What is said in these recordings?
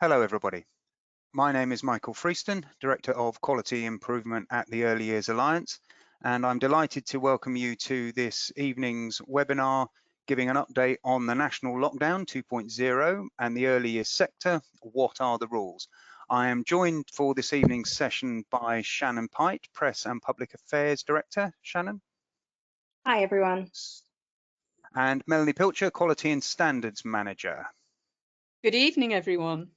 Hello everybody. My name is Michael Freeston, Director of Quality Improvement at the Early Years Alliance, and I'm delighted to welcome you to this evening's webinar giving an update on the National Lockdown 2.0 and the early years sector. What are the rules? I am joined for this evening's session by Shannon Pite, Press and Public Affairs Director. Shannon. Hi everyone. And Melanie Pilcher, Quality and Standards Manager. Good evening, everyone.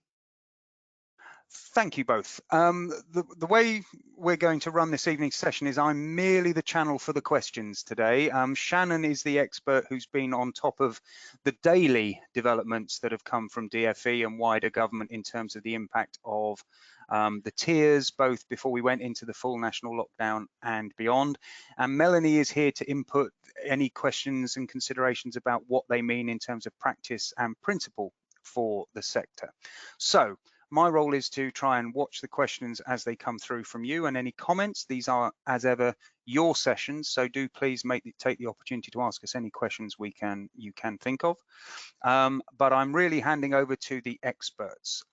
Thank you both. The way we're going to run this evening's session is I'm merely the channel for the questions today. Shannon is the expert who's been on top of the daily developments that have come from DFE and wider government in terms of the impact of the tiers, both before we went into the full national lockdown and beyond. And Melanie is here to input any questions and considerations about what they mean in terms of practice and principle for the sector. So, my role is to try and watch the questions as they come through from you and any comments. These are, as ever, your sessions, so do please take the opportunity to ask us any questions you can think of. But I'm really handing over to the experts.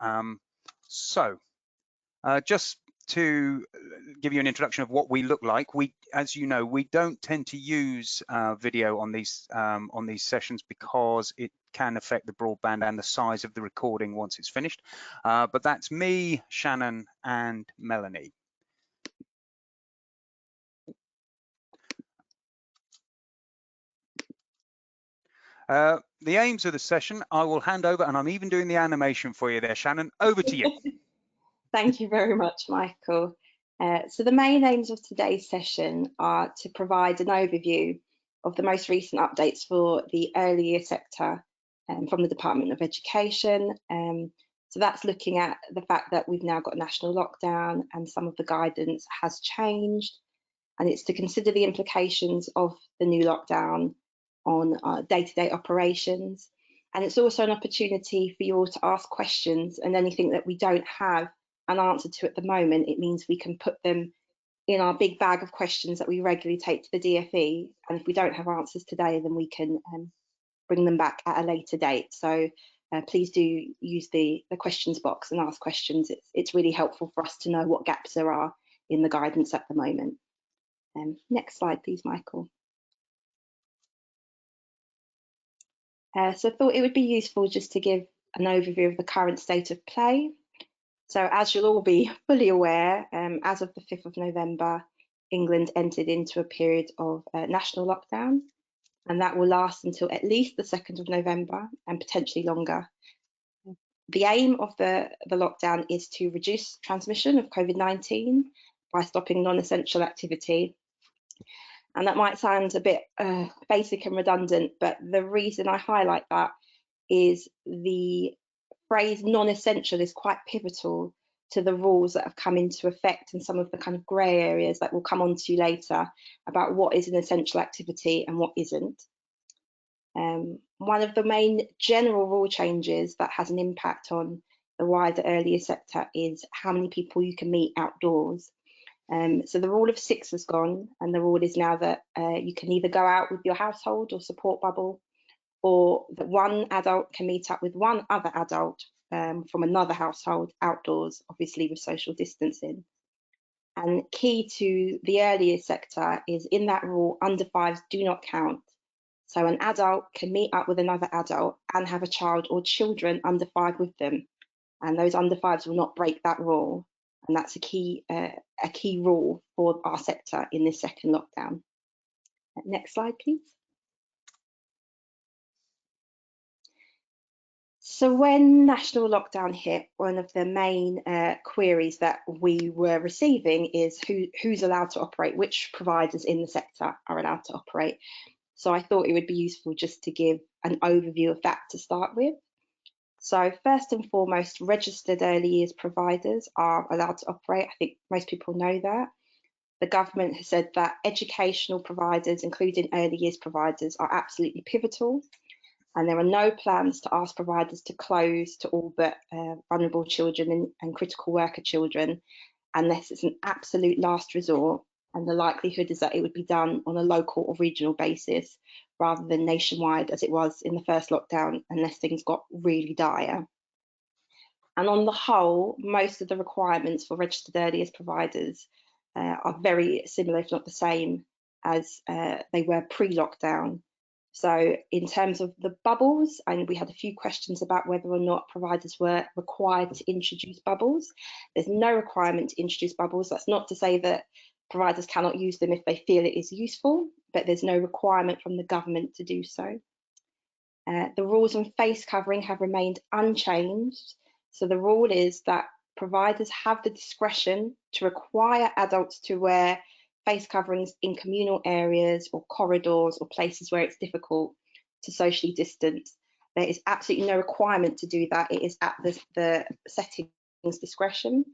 Just to give you an introduction of what we look like, as you know, we don't tend to use video on these sessions because it can affect the broadband and the size of the recording once it's finished. But that's me, Shannon, and Melanie. The aims of the session, I will hand over, and I'm even doing the animation for you there, Shannon. Over to you. Thank you very much, Michael. So the main aims of today's session are to provide an overview of the most recent updates for the early year sector from the Department of Education. So that's looking at the fact that we've now got a national lockdown and some of the guidance has changed. And it's to consider the implications of the new lockdown on our day-to-day operations. And it's also an opportunity for you all to ask questions, and anything that we don't have an answer to at the moment, it means we can put them in our big bag of questions that we regularly take to the DFE. And if we don't have answers today, then we can bring them back at a later date. So please do use the questions box and ask questions. It's really helpful for us to know what gaps there are in the guidance at the moment. Next slide, please, Michael. So I thought it would be useful just to give an overview of the current state of play. So as you'll all be fully aware, as of the 5th of November, England entered into a period of national lockdown, and that will last until at least the 2nd of November and potentially longer. The aim of the lockdown is to reduce transmission of COVID-19 by stopping non-essential activity. And that might sound a bit basic and redundant, but the reason I highlight that is the phrase non-essential is quite pivotal to the rules that have come into effect and some of the kind of grey areas that we'll come on to later about what is an essential activity and what isn't. One of the main general rule changes that has an impact on the wider earlier sector is how many people you can meet outdoors. So the rule of 6 has gone, and the rule is now that you can either go out with your household or support bubble, or that one adult can meet up with one other adult from another household outdoors, obviously with social distancing. And key to the earlier sector is in that rule, under 5s do not count. So an adult can meet up with another adult and have a child or children under 5 with them. And those under 5s will not break that rule. And that's a key rule for our sector in this second lockdown. Next slide, please. So when national lockdown hit, one of the main queries that we were receiving is who's allowed to operate, which providers in the sector are allowed to operate. So I thought it would be useful just to give an overview of that to start with. So first and foremost, registered early years providers are allowed to operate. I think most people know that. The government has said that educational providers, including early years providers, are absolutely pivotal. And there are no plans to ask providers to close to all but vulnerable children and critical worker children, unless it's an absolute last resort. And the likelihood is that it would be done on a local or regional basis rather than nationwide as it was in the first lockdown, unless things got really dire. And on the whole, most of the requirements for registered early years providers are very similar, if not the same, as they were pre-lockdown. So in terms of the bubbles, and we had a few questions about whether or not providers were required to introduce bubbles. There's no requirement to introduce bubbles. That's not to say that providers cannot use them if they feel it is useful, but there's no requirement from the government to do so. The rules on face covering have remained unchanged. So the rule is that providers have the discretion to require adults to wear face coverings in communal areas or corridors or places where it's difficult to socially distance. There is absolutely no requirement to do that. It is at the settings discretion.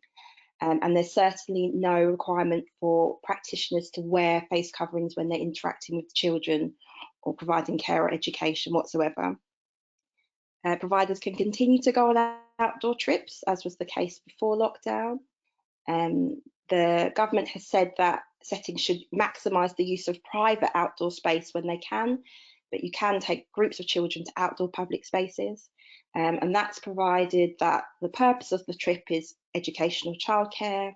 And there's certainly no requirement for practitioners to wear face coverings when they're interacting with children or providing care or education whatsoever. Providers can continue to go on outdoor trips, as was the case before lockdown. The government has said that settings should maximise the use of private outdoor space when they can, but you can take groups of children to outdoor public spaces. And that's provided that the purpose of the trip is educational childcare,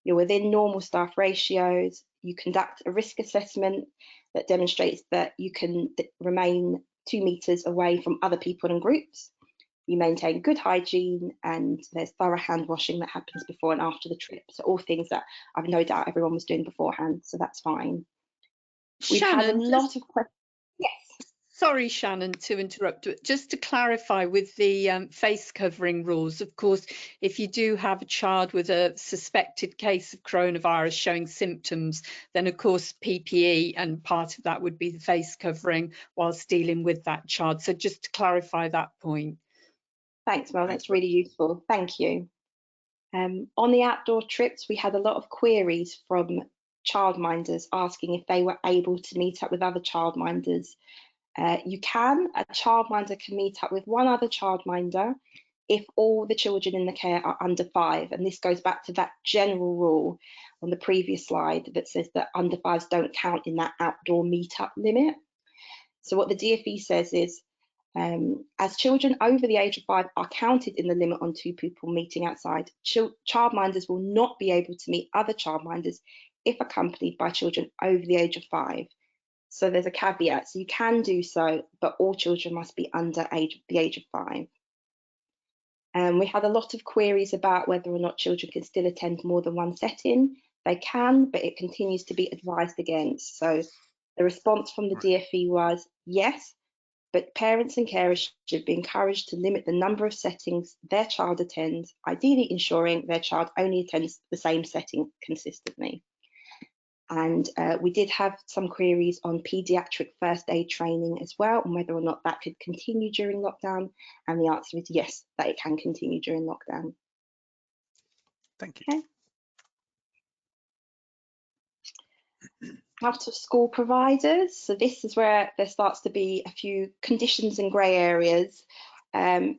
you're within normal staff ratios, you conduct a risk assessment that demonstrates that you can remain 2 metres away from other people and groups, you maintain good hygiene, and there's thorough hand washing that happens before and after the trip. So all things that I've no doubt everyone was doing beforehand, so that's fine. We've had a lot of questions. Yes. Sorry, Shannon, to interrupt. Just to clarify with the face covering rules, of course, if you do have a child with a suspected case of coronavirus showing symptoms, then of course PPE, and part of that would be the face covering whilst dealing with that child. So just to clarify that point. Thanks, Mel, that's really useful. Thank you. On the outdoor trips, we had a lot of queries from childminders asking if they were able to meet up with other childminders. A childminder can meet up with one other childminder if all the children in the care are under 5. And this goes back to that general rule on the previous slide that says that under 5s don't count in that outdoor meetup limit. So what the DfE says is, as children over the age of 5 are counted in the limit on 2 people meeting outside, childminders will not be able to meet other childminders if accompanied by children over the age of 5. So there's a caveat. So you can do so, but all children must be under the age of 5. We had a lot of queries about whether or not children can still attend more than one setting. They can, but it continues to be advised against. So the response from the DfE was yes, but parents and carers should be encouraged to limit the number of settings their child attends, ideally ensuring their child only attends the same setting consistently. And we did have some queries on paediatric first aid training as well, and whether or not that could continue during lockdown. And the answer is yes, that it can continue during lockdown. Thank you. Okay. Out of school providers. So this is where there starts to be a few conditions and grey areas.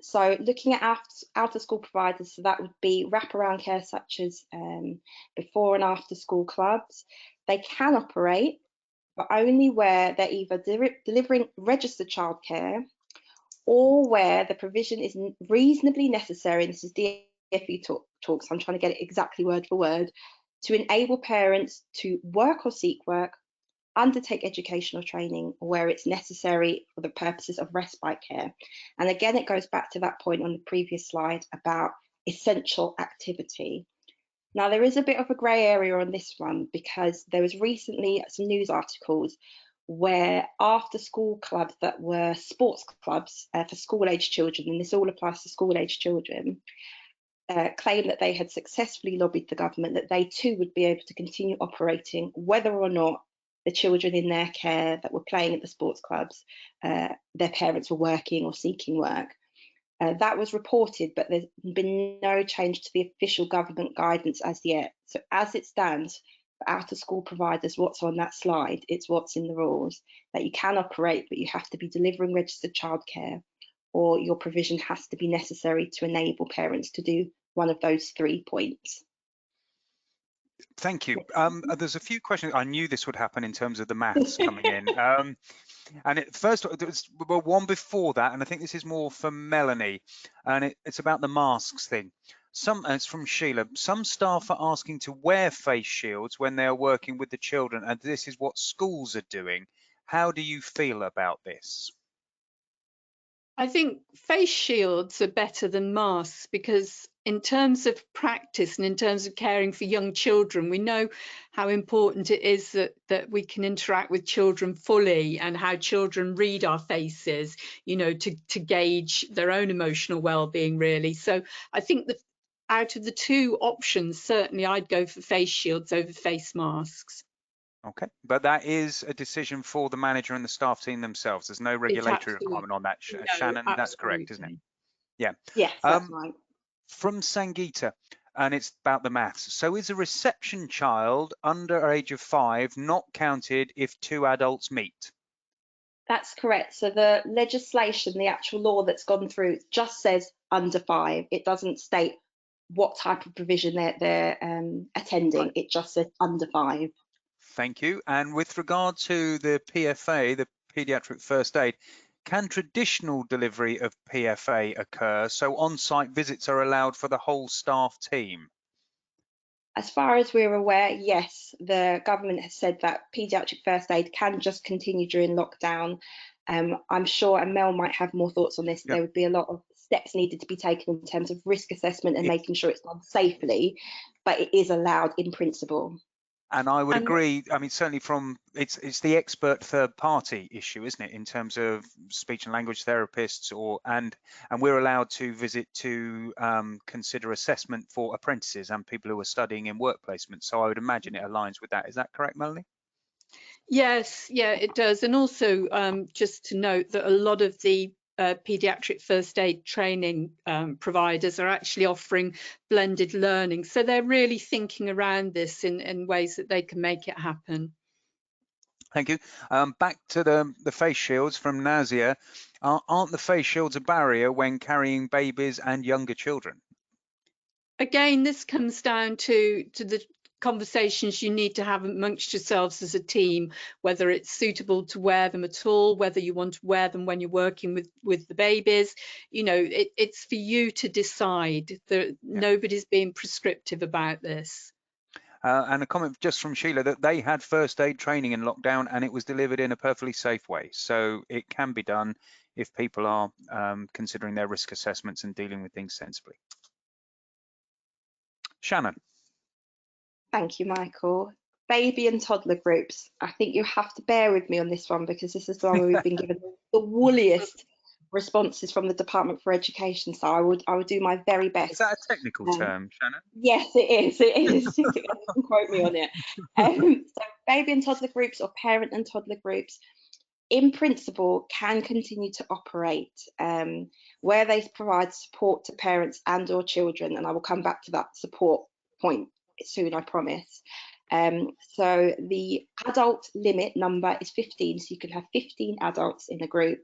So looking at out of school providers, so that would be wraparound care such as before and after school clubs. They can operate, but only where they're either delivering registered childcare or where the provision is reasonably necessary. And this is DfE talks, I'm trying to get it exactly word for word, to enable parents to work or seek work, undertake educational training, or where it's necessary for the purposes of respite care. And again, it goes back to that point on the previous slide about essential activity. Now, there is a bit of a grey area on this one because there was recently some news articles where after school clubs that were sports clubs for school-aged children, and this all applies to school-aged children, claimed that they had successfully lobbied the government that they too would be able to continue operating whether or not the children in their care that were playing at the sports clubs, their parents were working or seeking work. That was reported, but there's been no change to the official government guidance as yet. So as it stands, for out of school providers, what's on that slide, it's what's in the rules, that you can operate, but you have to be delivering registered childcare, or your provision has to be necessary to enable parents to do one of those 3 points. Thank you. There's a few questions. I knew this would happen in terms of the maths coming in. And first, there was one before that, and I think this is more for Melanie, and it's about the masks thing. It's from Sheila. Some staff are asking to wear face shields when they are working with the children, and this is what schools are doing. How do you feel about this? I think face shields are better than masks because in terms of practice and in terms of caring for young children, we know how important it is that we can interact with children fully and how children read our faces, you know, to gauge their own emotional well-being, really. So I think that out of the two options, certainly I'd go for face shields over face masks. Okay, but that is a decision for the manager and the staff team themselves. There's no It's regulatory absolutely, requirement on that. no, Shannon, that's correct, isn't it? absolutely. Yeah. Yes, that's right. From Sangeeta, and it's about the maths. So is a reception child under age of 5 not counted if 2 adults meet? That's correct. So the legislation, the actual law that's gone through, just says under 5. It doesn't state what type of provision they're attending. Right. It just says under 5. Thank you. And with regard to the PFA, the paediatric first aid, can traditional delivery of PFA occur? So on-site visits are allowed for the whole staff team? As far as we're aware, yes, the government has said that paediatric first aid can just continue during lockdown. I'm sure, and Mel might have more thoughts on this, Yeah. there would be a lot of steps needed to be taken in terms of risk assessment and making sure it's done safely, but it is allowed in principle. And I would And agree. I mean, certainly from it's the expert third party issue, isn't it, in terms of speech and language therapists, and we're allowed to visit to consider assessment for apprentices and people who are studying in work placement. So I would imagine it aligns with that. Is that correct, Melanie? yes, yeah, it does. And also just to note that a lot of the paediatric first aid training providers are actually offering blended learning. So they're really thinking around this in ways that they can make it happen. Thank you. Back to the face shields from Nazia. Aren't the face shields a barrier when carrying babies and younger children? Again, this comes down to the conversations you need to have amongst yourselves as a team, whether it's suitable to wear them at all, whether you want to wear them when you're working with the babies. You know, it's for you to decide. Nobody's being prescriptive about this. And a comment just from Sheila that they had first aid training in lockdown and it was delivered in a perfectly safe way. So it can be done if people are considering their risk assessments and dealing with things sensibly. Shannon. Thank you, Michael. Baby and toddler groups. I think you have to bear with me on this one because this is the one where we've been given the woolliest responses from the Department for Education. So I would do my very best. Is that a technical term, Shannon? Yes, it is. It is. You can quote me on it. So baby and toddler groups or parent and toddler groups, in principle, can continue to operate where they provide support to parents and or children. And I will come back to that support point soon, I promise. So the adult limit number is 15, so you can have 15 adults in a group.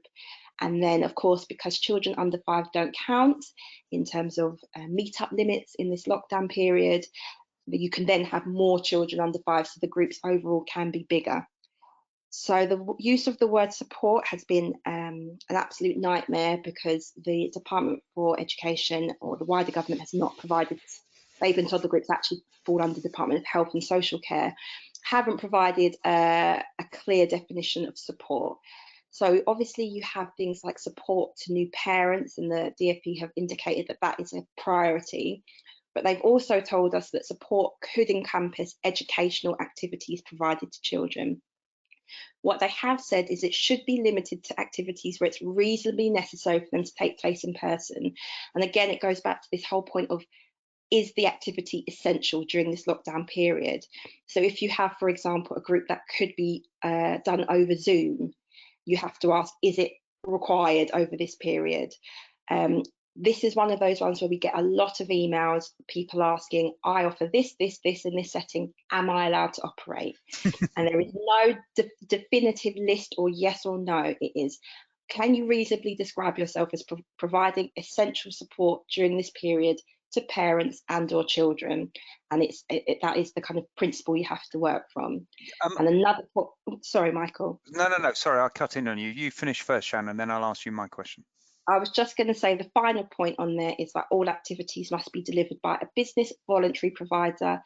And then, of course, because children under 5 don't count in terms of meetup limits in this lockdown period, you can then have more children under 5, so the groups overall can be bigger. So the use of the word support has been an absolute nightmare because the Department for Education or the wider government has not provided, baby and toddler groups actually fall under the Department of Health and Social Care, haven't provided a clear definition of support. So obviously you have things like support to new parents, and the DfE have indicated that that is a priority. But they've also told us that support could encompass educational activities provided to children. What they have said is it should be limited to activities where it's reasonably necessary for them to take place in person. And again, it goes back to this whole point of, is the activity essential during this lockdown period? So if you have, for example, a group that could be done over Zoom, you have to ask, is it required over this period? This is one of those ones where we get a lot of emails, people asking, I offer this, this, this in this setting, am I allowed to operate? And there is no definitive list or yes or no. It is, can you reasonably describe yourself as providing essential support during this period to parents and or children, and that is the kind of principle you have to work from. And another sorry, Michael. No, sorry, I'll cut in on you. You finish first, Shannon, then I'll ask you my question. I was just going to say the final point on there is that all activities must be delivered by a business, voluntary provider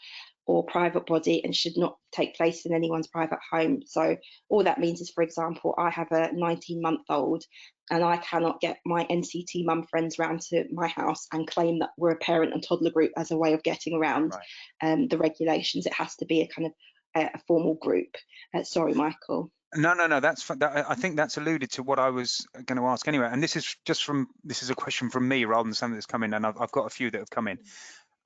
or private body and should not take place in anyone's private home. So all that means is, for example, I have a 19-month-old and I cannot get my NCT mum friends round to my house and claim that we're a parent and toddler group as a way of getting around the regulations. It has to be a kind of a formal group. Sorry, Michael. No, that's I think that's alluded to what I was going to ask anyway. And this is a question from me rather than something that's come in, and I've got a few that have come in.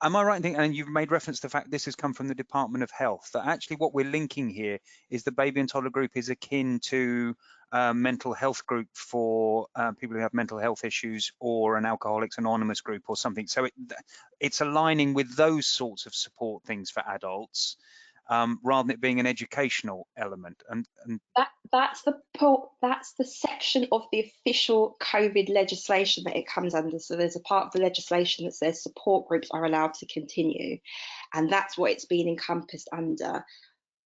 Am I right in thinking, and you've made reference to the fact this has come from the Department of Health, that actually what we're linking here is the baby and toddler group is akin to mental health group for people who have mental health issues, or an Alcoholics Anonymous group or something. So it's aligning with those sorts of support things for adults, rather than it being an educational element. And that's the section of the official COVID legislation that it comes under. So there's a part of the legislation that says support groups are allowed to continue, and that's what it's been encompassed under.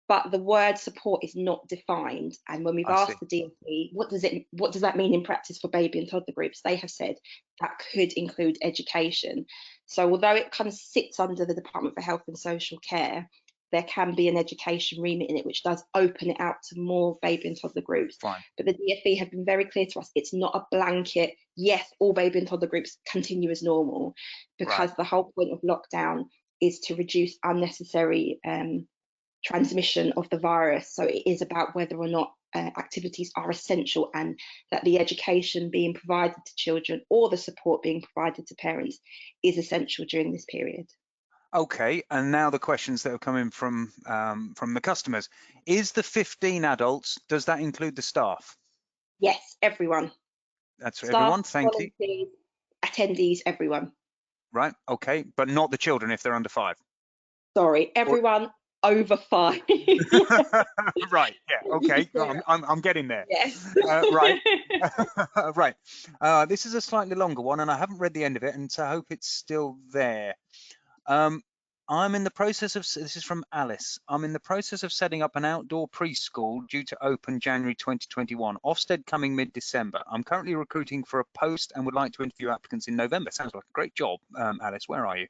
But the word support is not defined. And when we've asked the DfE, what does that mean in practice for baby and toddler groups, they have said that could include education. So although it kind of sits under the Department for Health and Social Care, there can be an education remit in it, which does open it out to more baby and toddler groups. Fine. But the DfE have been very clear to us, it's not a blanket, yes, all baby and toddler groups continue as normal, because the whole point of lockdown is to reduce unnecessary transmission of the virus. So it is about whether or not activities are essential, and that the education being provided to children or the support being provided to parents is essential during this period. Okay, and now the questions that have come in from the customers. Is the 15 adults, does that include the staff? Yes, everyone. That's Staff, everyone, thank you. Attendees, everyone. Right, okay, but not the children if they're under 5. Sorry, everyone over 5. Right, yeah, okay, I'm getting there. Yes. Right, right. This is a slightly longer one, and I haven't read the end of it, and so I hope it's still there. I'm in the process of, this is from Alice, I'm in the process of setting up an outdoor preschool due to open January 2021, Ofsted coming mid-December. I'm currently recruiting for a post and would like to interview applicants in November. Sounds like a great job, Alice, where are you?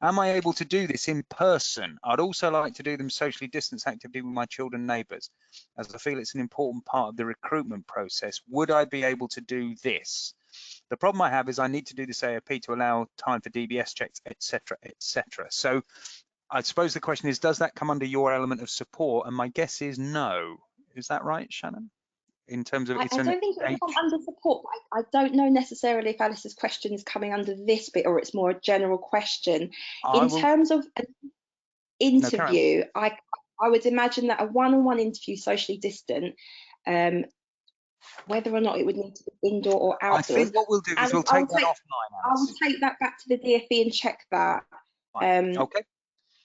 Am I able to do this in person? I'd also like to do them socially distanced activity with my children and neighbours, as I feel it's an important part of the recruitment process. Would I be able to do this? The problem I have is I need to do this AOP to allow time for DBS checks, etc., etc. So I suppose the question is, does that come under your element of support? And my guess is no. Is that right, Shannon? In terms of I don't think it would come under support. I don't know necessarily if Alice's question is coming under this bit or it's more a general question. In terms of an interview, I would imagine that a one-on-one interview, socially distant, whether or not it would need to be indoor or outdoors. I think what we'll do is we'll take that offline. I will take that back to the DfE and check that. Okay.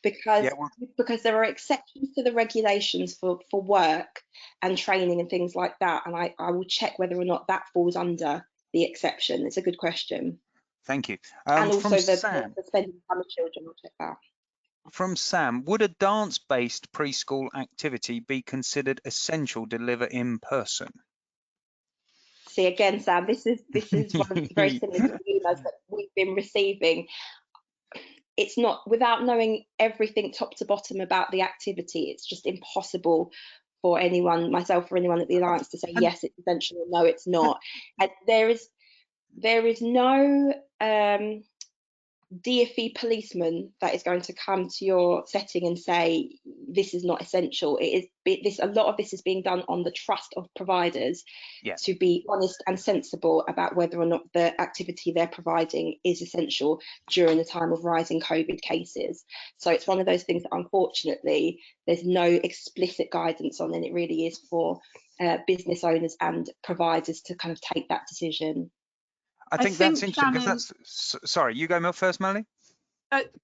Because there are exceptions to the regulations for work and training and things like that, and I will check whether or not that falls under the exception. It's a good question. Thank you. And also the spending time with children, I'll check that. From Sam, would a dance-based preschool activity be considered essential to deliver in person? See, again, Sam, this is one very similar to the emails that we've been receiving. It's not, without knowing everything top to bottom about the activity, it's just impossible for anyone, myself or anyone at the Alliance, to say yes, it's essential or no, it's not. And there is no DfE policeman that is going to come to your setting and say this is not essential. A lot of this is being done on the trust of providers to be honest and sensible about whether or not the activity they're providing is essential during the time of rising COVID cases. So it's one of those things that unfortunately there's no explicit guidance on, and it really is for business owners and providers to kind of take that decision. I think that's interesting, because that's, sorry, you go first, Melanie.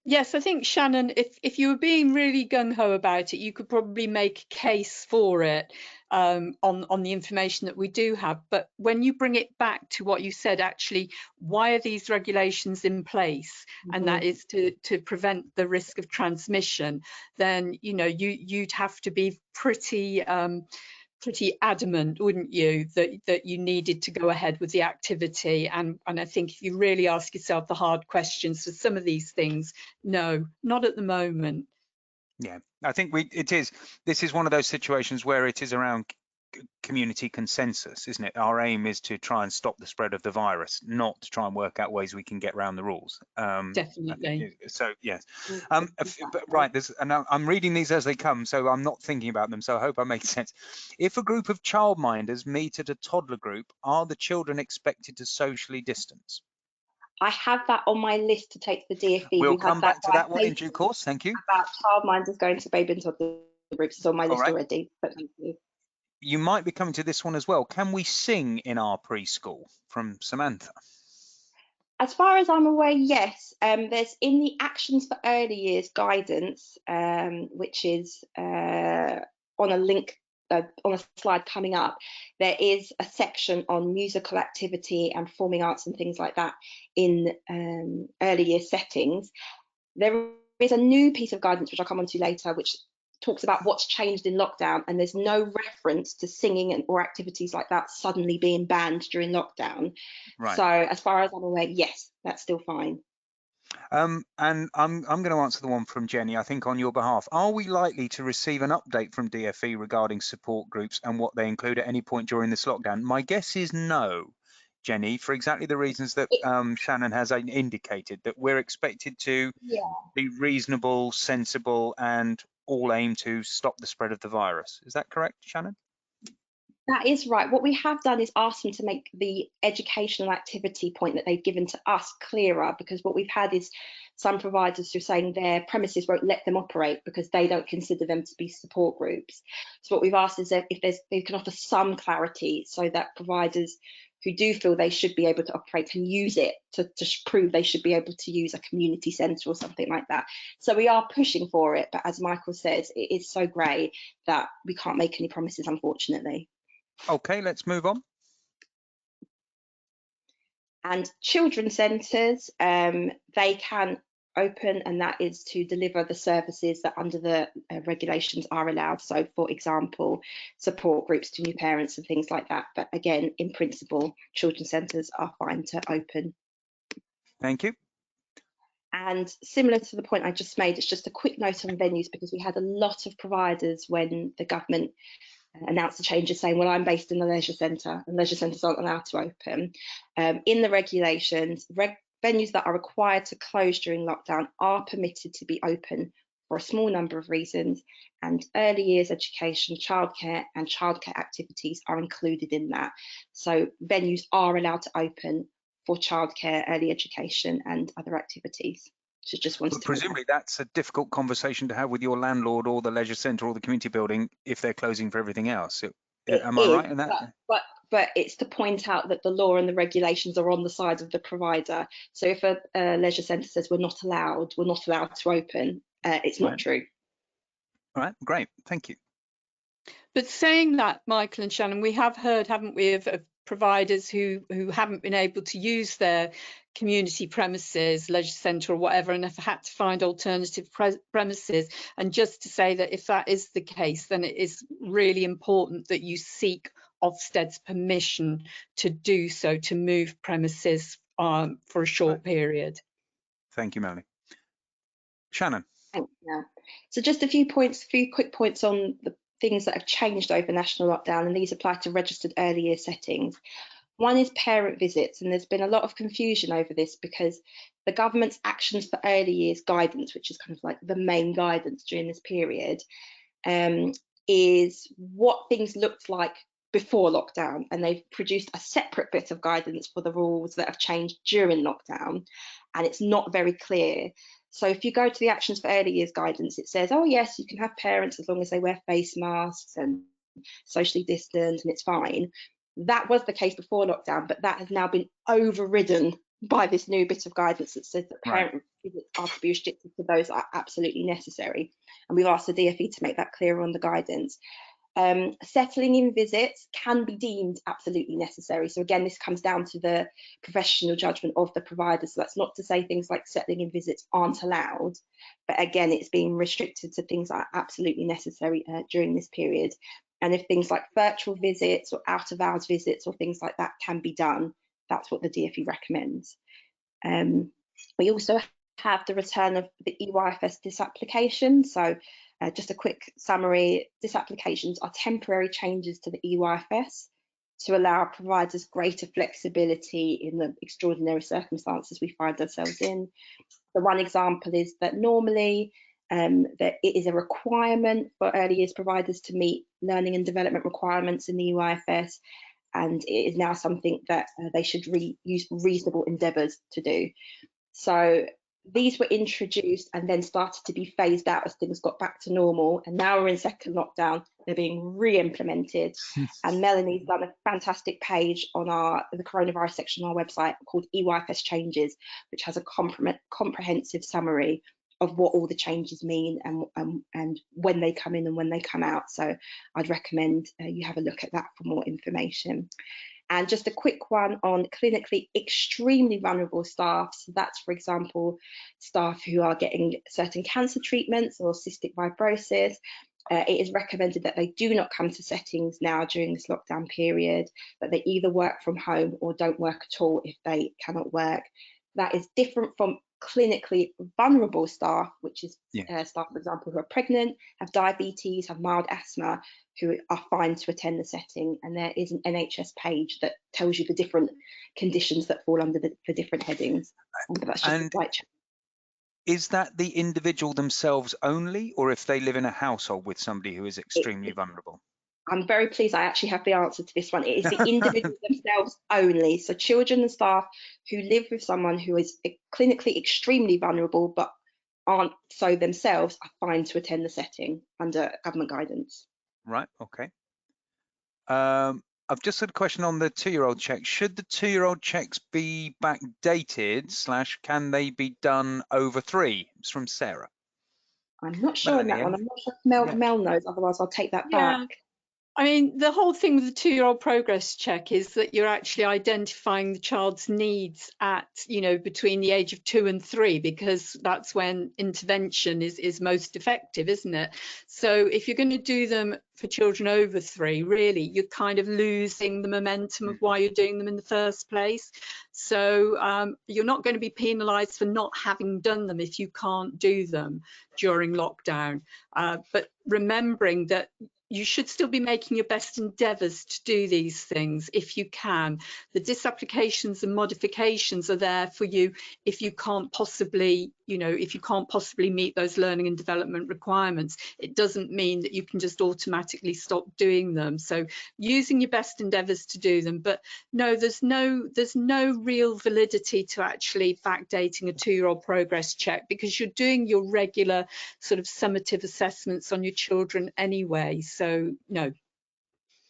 Yes, I think, Shannon, if you were being really gung-ho about it, you could probably make a case for it on the information that we do have. But when you bring it back to what you said, actually, why are these regulations in place? And that is to prevent the risk of transmission, then, you know, you'd have to be pretty adamant, wouldn't you, that you needed to go ahead with the activity. And I think if you really ask yourself the hard questions for some of these things, no, not at the moment. Yeah, I think this is one of those situations where it is around community consensus, isn't it? Our aim is to try and stop the spread of the virus, not to try and work out ways we can get around the rules. Definitely. So yes. But right, and I'm reading these as they come, so I'm not thinking about them, so I hope I make sense. If a group of childminders meet at a toddler group, are the children expected to socially distance? I have that on my list to take to the DfE. We'll come back to that one in due course. Thank you. About childminders going to baby and toddler groups is on my list already, but thank you. You might be coming to this one as well. Can we sing in our preschool? From Samantha. As far as I'm aware, yes. There's in the Actions for Early Years guidance, which is on a link on a slide coming up. There is a section on musical activity and performing arts and things like that in early year settings. There is a new piece of guidance, which I'll come on to later, which talks about what's changed in lockdown, and there's no reference to singing or activities like that suddenly being banned during lockdown. Right. So as far as I'm aware, yes, that's still fine. And I'm going to answer the one from Jenny, I think on your behalf. Are we likely to receive an update from DfE regarding support groups and what they include at any point during this lockdown? My guess is no, Jenny, for exactly the reasons that Shannon has indicated, that we're expected to be reasonable, sensible, and all aim to stop the spread of the virus. Is that correct, Shannon? That is right. What we have done is ask them to make the educational activity point that they've given to us clearer, because what we've had is some providers who are saying their premises won't let them operate because they don't consider them to be support groups. So what we've asked is that if they can offer some clarity so that providers who do feel they should be able to operate can use it to prove they should be able to use a community centre or something like that. So we are pushing for it, but as Michael says, it is so grey that we can't make any promises, unfortunately. Okay, let's move on. And children's centres, they can open, and that is to deliver the services that under the regulations are allowed. So, for example, support groups to new parents and things like that. But again, in principle, children's centres are fine to open. Thank you. And similar to the point I just made, it's just a quick note on venues, because we had a lot of providers when the government announced the changes saying, well, I'm based in the leisure centre and leisure centres aren't allowed to open. In the regulations, venues that are required to close during lockdown are permitted to be open for a small number of reasons, and early years education, childcare and childcare activities are included in that. So venues are allowed to open for childcare, early education and other activities. So just wanted to presumably that's a difficult conversation to have with your landlord or the leisure centre or the community building if they're closing for everything else. Am I right in that? But it's to point out that the law and the regulations are on the side of the provider. So if a leisure centre says we're not allowed to open, it's not true. All right, great, thank you. But saying that, Michael and Shannon, we have heard, haven't we, of providers who haven't been able to use their community premises, leisure centre or whatever, and have had to find alternative premises. And just to say that if that is the case, then it is really important that you seek Ofsted's permission to do so, to move premises for a short period. Thank you, Melanie. Shannon. Thanks, yeah. So just a few quick points on the things that have changed over national lockdown, and these apply to registered early year settings. One is parent visits, and there's been a lot of confusion over this because the government's Actions for Early Years guidance, which is kind of like the main guidance during this period, is what things looked like before lockdown, and they've produced a separate bit of guidance for the rules that have changed during lockdown, and it's not very clear. So if you go to the Actions for Early Years guidance, it says, oh yes, you can have parents as long as they wear face masks and socially distant, and it's fine. That was the case before lockdown, but that has now been overridden by this new bit of guidance that says that parent visits are to be restricted to those that are absolutely necessary. And we've asked the DfE to make that clearer on the guidance. Settling in visits can be deemed absolutely necessary. So again, this comes down to the professional judgment of the provider. So that's not to say things like settling in visits aren't allowed, but again, it's being restricted to things that are absolutely necessary during this period. And if things like virtual visits or out of hours visits or things like that can be done, that's what the DfE recommends. We also have the return of the EYFS disapplication. So just a quick summary, disapplications are temporary changes to the EYFS to allow providers greater flexibility in the extraordinary circumstances we find ourselves in. The one example is that normally that it is a requirement for early years providers to meet learning and development requirements in the EYFS, and it is now something that they should use reasonable endeavours to do. So these were introduced and then started to be phased out as things got back to normal, and now we're in second lockdown, they're being re-implemented. And Melanie's done a fantastic page on the coronavirus section on our website called EYFS Changes, which has a comprehensive summary of what all the changes mean and when they come in and when they come out. So I'd recommend you have a look at that for more information. And just a quick one on clinically extremely vulnerable staff. So that's, for example, staff who are getting certain cancer treatments or cystic fibrosis. It is recommended that they do not come to settings now during this lockdown period, that they either work from home or don't work at all if they cannot work. That is different from clinically vulnerable staff, which is staff, for example, who are pregnant, have diabetes, have mild asthma, who are fine to attend the setting. And there is an NHS page that tells you the different conditions that fall under the different headings. But that's just a slight change. Is that the individual themselves only, or if they live in a household with somebody who is extremely vulnerable? I'm very pleased I actually have the answer to this one. It is the individual themselves only. So children and staff who live with someone who is clinically extremely vulnerable but aren't so themselves are fine to attend the setting under government guidance. Right, okay. I've just had a question on the 2-year-old check. Should the 2-year-old checks be backdated / can they be done over 3? It's from Sarah. I'm not sure on that one. I'm not sure if Mel knows, otherwise I'll take that back. I mean, the whole thing with the 2-year-old progress check is that you're actually identifying the child's needs at, between the age of 2 and 3, because that's when intervention is most effective, isn't it? So if you're going to do them for children over 3, really, you're kind of losing the momentum of why you're doing them in the first place. So you're not going to be penalised for not having done them if you can't do them during lockdown. But remembering that you should still be making your best endeavours to do these things if you can. The disapplications and modifications are there for you if you can't possibly, meet those learning and development requirements. It doesn't mean that you can just automatically stop doing them. So using your best endeavours to do them. But no, there's no real validity to actually backdating a 2-year-old progress check, because you're doing your regular sort of summative assessments on your children anyway. So no.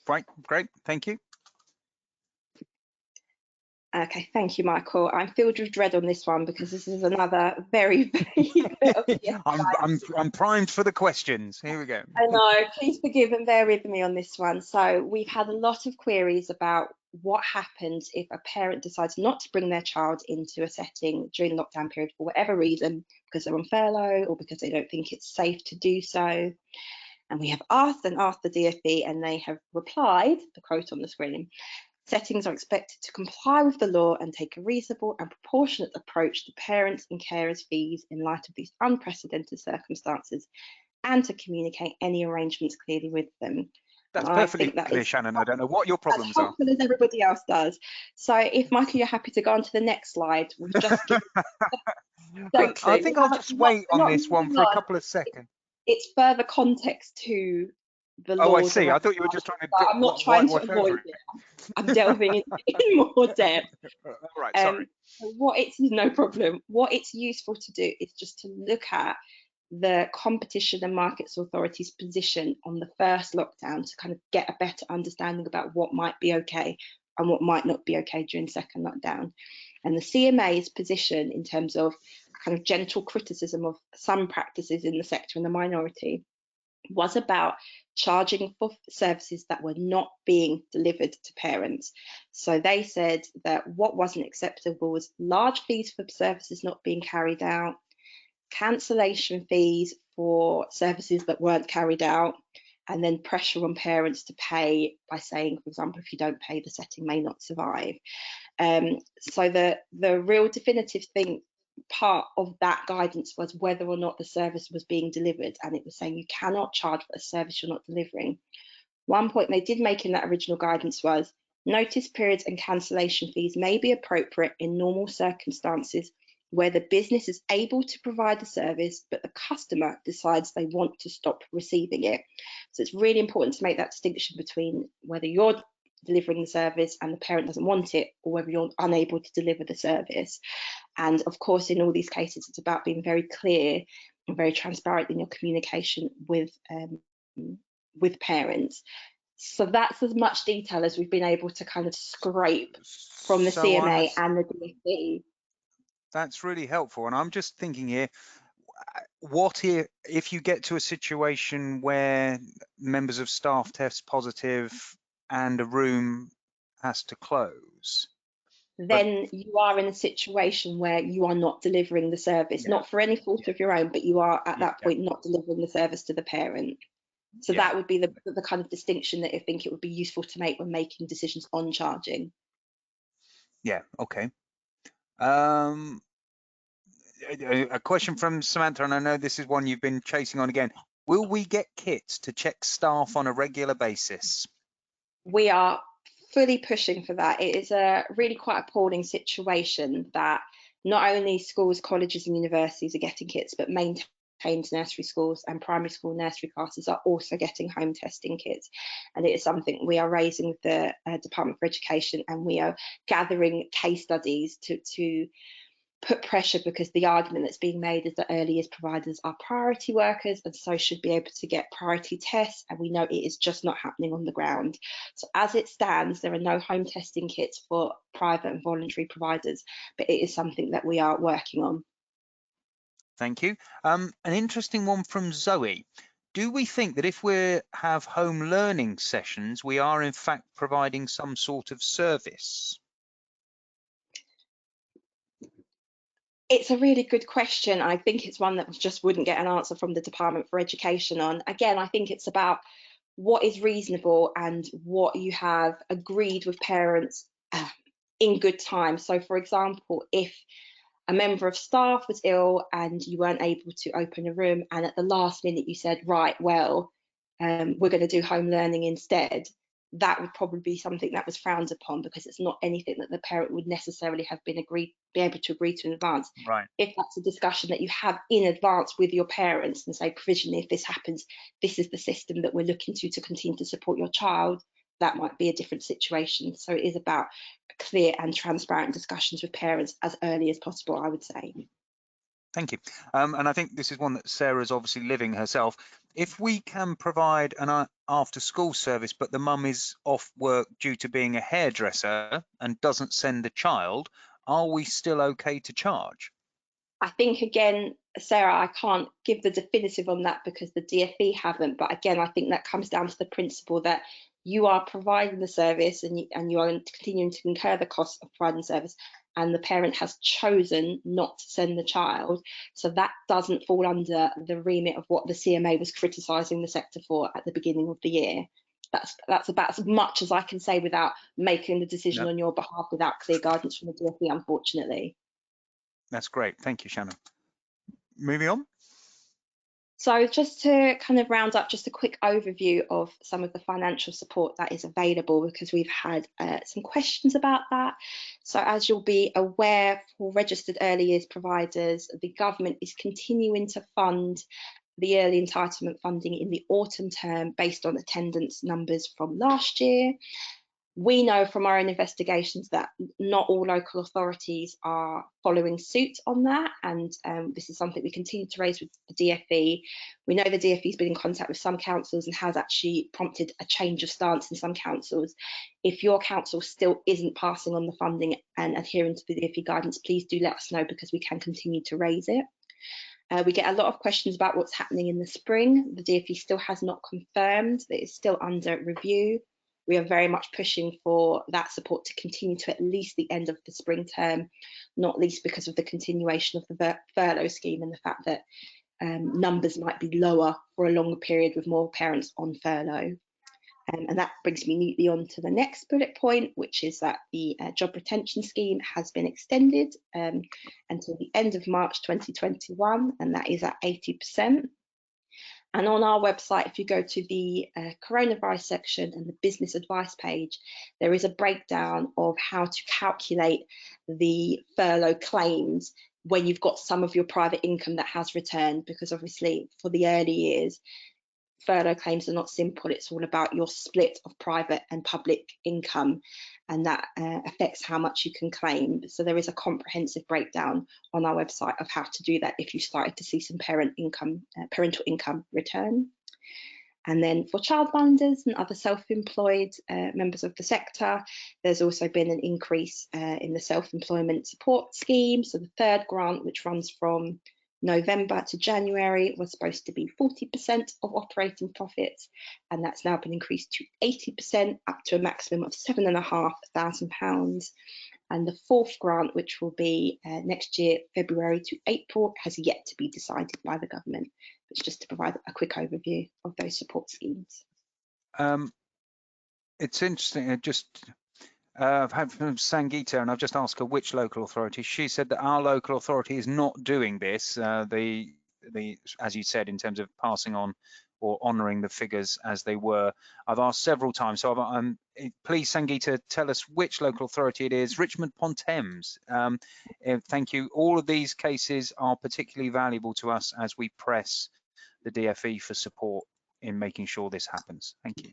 Right, great, thank you. Okay, thank you, Michael. I'm filled with dread on this one because this is another very I'm primed for the questions. Here we go. I know, please forgive and bear with me on this one. So we've had a lot of queries about what happens if a parent decides not to bring their child into a setting during the lockdown period for whatever reason, because they're on furlough or because they don't think it's safe to do so. And we have asked the DfE, and they have replied, the quote on the screen: settings are expected to comply with the law and take a reasonable and proportionate approach to parents' and carers' fees in light of these unprecedented circumstances, and to communicate any arrangements clearly with them. That's perfectly clear, Shannon. I don't know what your problems are. As everybody else does. So if, Michael, you're happy to go on to the next slide, we've just given I think I'll just wait on this one for a couple of seconds. It's further context to the laws. Oh, I see. I thought you were just trying to. I'm not trying to avoid it. I'm delving in more depth. All right, sorry. No problem. What it's useful to do is just to look at the Competition and Markets Authority's position on the first lockdown to kind of get a better understanding about what might be okay and what might not be okay during second lockdown. And the CMA's position in terms of kind of gentle criticism of some practices in the sector and the minority was about charging for services that were not being delivered to parents. So they said that what wasn't acceptable was large fees for services not being carried out, cancellation fees for services that weren't carried out, and then pressure on parents to pay by saying, for example, if you don't pay, the setting may not survive. So the real definitive thing, part of that guidance, was whether or not the service was being delivered, and it was saying you cannot charge for a service you're not delivering. One point they did make in that original guidance was notice periods and cancellation fees may be appropriate in normal circumstances where the business is able to provide the service but the customer decides they want to stop receiving it. So it's really important to make that distinction between whether you're delivering the service and the parent doesn't want it, or whether you're unable to deliver the service. And of course, in all these cases, it's about being very clear and very transparent in your communication with parents. So that's as much detail as we've been able to kind of scrape from the CMA and the DfE. That's really helpful. And I'm just thinking here, what if you get to a situation where members of staff test positive and a room has to close? Then you are in a situation where you are not delivering the service, not for any fault of your own, but you are at that point not delivering the service to the parent. So that would be the kind of distinction that I think it would be useful to make when making decisions on charging. Yeah, okay. A question from Samantha, and I know this is one you've been chasing on again. Will we get kits to check staff on a regular basis? We are fully pushing for that. It is a really quite appalling situation that not only schools, colleges and universities are getting kits, but maintained nursery schools and primary school nursery classes are also getting home testing kits. And it is something we are raising with the Department for Education, and we are gathering case studies to put pressure, because the argument that's being made is that early years providers are priority workers and so should be able to get priority tests, and we know it is just not happening on the ground. So as it stands, there are no home testing kits for private and voluntary providers, but it is something that we are working on. Thank you. An interesting one from Zoe. Do we think that if we have home learning sessions, we are in fact providing some sort of service? It's a really good question. I think it's one that we just wouldn't get an answer from the Department for Education on. Again, I think it's about what is reasonable and what you have agreed with parents in good time. So, for example, if a member of staff was ill and you weren't able to open a room, and at the last minute you said, right, well, we're going to do home learning instead, that would probably be something that was frowned upon, because it's not anything that the parent would necessarily have be able to agree to in advance. Right. If that's a discussion that you have in advance with your parents and say, provisionally, if this happens, this is the system that we're looking to continue to support your child, that might be a different situation. So it is about clear and transparent discussions with parents as early as possible, I would say. Thank you. And I think this is one that Sarah's obviously living herself. If we can provide an after-school service, but the mum is off work due to being a hairdresser and doesn't send the child, are we still okay to charge? I think, again, Sarah, I can't give the definitive on that because the DfE haven't. But again, I think that comes down to the principle that you are providing the service and you are continuing to incur the cost of providing the service, and the parent has chosen not to send the child. So that doesn't fall under the remit of what the CMA was criticising the sector for at the beginning of the year. That's about as much as I can say without making the decision on your behalf without clear guidance from the DfE, unfortunately. That's great. Thank you, Shannon. Moving on. So just to kind of round up, just a quick overview of some of the financial support that is available, because we've had some questions about that. So as you'll be aware, for registered early years providers, the government is continuing to fund the early entitlement funding in the autumn term based on attendance numbers from last year. We know from our own investigations that not all local authorities are following suit on that, and this is something we continue to raise with the DfE. We know the DfE has been in contact with some councils and has actually prompted a change of stance in some councils. If your council still isn't passing on the funding and adhering to the DfE guidance, please do let us know, because we can continue to raise it. We get a lot of questions about what's happening in the spring. The DfE still has not confirmed that it's still under review. We are very much pushing for that support to continue to at least the end of the spring term, not least because of the continuation of the furlough scheme and the fact that numbers might be lower for a longer period with more parents on furlough. And that brings me neatly on to the next bullet point, which is that the job retention scheme has been extended until the end of March 2021, and that is at 80%. And on our website, if you go to the coronavirus section and the business advice page, there is a breakdown of how to calculate the furlough claims when you've got some of your private income that has returned, because obviously for the early years, furlough claims are not simple. It's all about your split of private and public income, and that affects how much you can claim. So there is a comprehensive breakdown on our website of how to do that if you started to see some parental income return. And then for childminders and other self-employed members of the sector, there's also been an increase in the self-employment support scheme. So the third grant, which runs from November to January, was supposed to be 40% of operating profits, and that's now been increased to 80%, up to a maximum of £7,500. And the fourth grant, which will be next year, February to April, has yet to be decided by the government. It's just to provide a quick overview of those support schemes. It's interesting, I've had from Sangeeta, and I've just asked her which local authority. She said that our local authority is not doing this. As you said, in terms of passing on or honouring the figures as they were. I've asked several times, so please, Sangeeta, tell us which local authority it is. Richmond upon Thames. Thank you. All of these cases are particularly valuable to us as we press the DfE for support in making sure this happens. Thank you.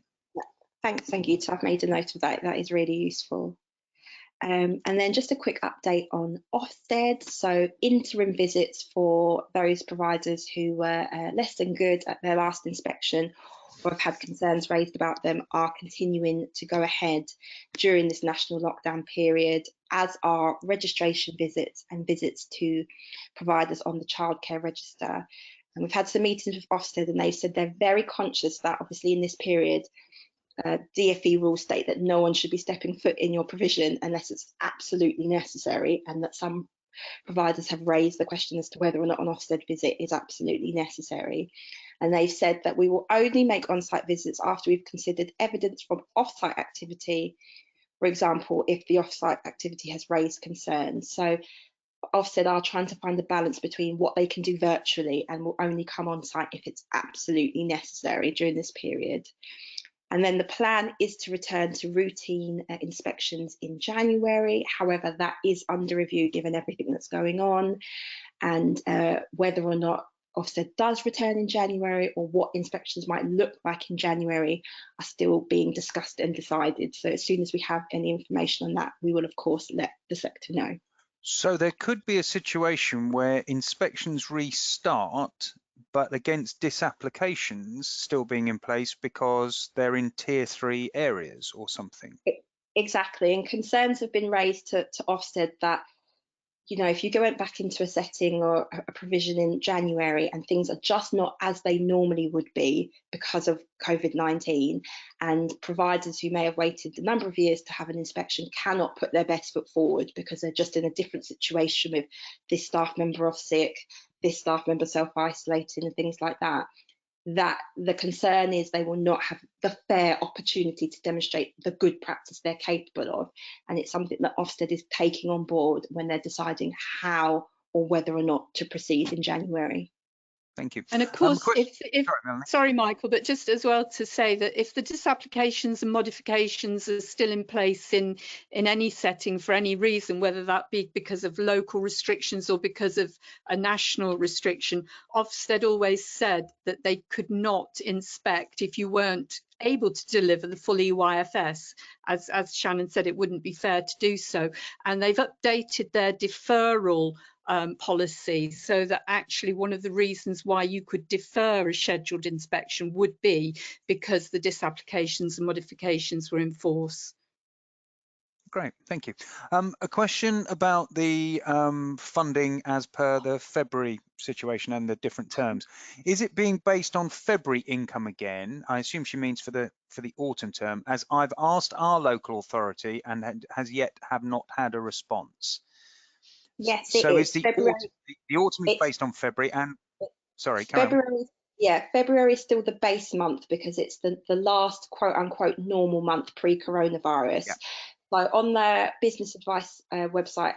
Thanks, Sangeeta. I've made a note of that. That is really useful. And then just a quick update on Ofsted. So interim visits for those providers who were less than good at their last inspection or have had concerns raised about them are continuing to go ahead during this national lockdown period, as are registration visits and visits to providers on the childcare register. And we've had some meetings with Ofsted, and they've said they're very conscious that obviously in this period, DfE rules state that no one should be stepping foot in your provision unless it's absolutely necessary, and that some providers have raised the question as to whether or not an Ofsted visit is absolutely necessary. And they've said that we will only make on-site visits after we've considered evidence from off-site activity, for example, if the off-site activity has raised concerns. So Ofsted are trying to find a balance between what they can do virtually and will only come on site if it's absolutely necessary during this period. And then the plan is to return to routine inspections in January. However, that is under review given everything that's going on, and whether or not Ofsted does return in January or what inspections might look like in January are still being discussed and decided. So as soon as we have any information on that, we will of course let the sector know. So there could be a situation where inspections restart, but against disapplications still being in place because they're in tier 3 areas or something. Exactly, and concerns have been raised to Ofsted that, you know, if you go back into a setting or a provision in January and things are just not as they normally would be because of COVID-19, and providers who may have waited a number of years to have an inspection cannot put their best foot forward because they're just in a different situation with this staff member off sick, this staff member self-isolating and things like that, that the concern is they will not have the fair opportunity to demonstrate the good practice they're capable of. And it's something that Ofsted is taking on board when they're deciding how or whether or not to proceed in January. Thank you. And of course, sorry, Michael, but just as well to say that if the disapplications and modifications are still in place in any setting for any reason, whether that be because of local restrictions or because of a national restriction, Ofsted always said that they could not inspect if you weren't able to deliver the full EYFS. As Shannon said, it wouldn't be fair to do so. And they've updated their deferral policy, so that actually one of the reasons why you could defer a scheduled inspection would be because the disapplications and modifications were in force. Great, thank you. A question about the funding as per the February situation and the different terms. Is it being based on February income again? I assume she means for the autumn term, as I've asked our local authority and has yet have not had a response. Yes, it So is. is the February, autumn is it's based on February, and sorry, carry on. February. Yeah, February is still the base month because it's the last quote unquote normal month pre-coronavirus. Yeah. So on the business advice website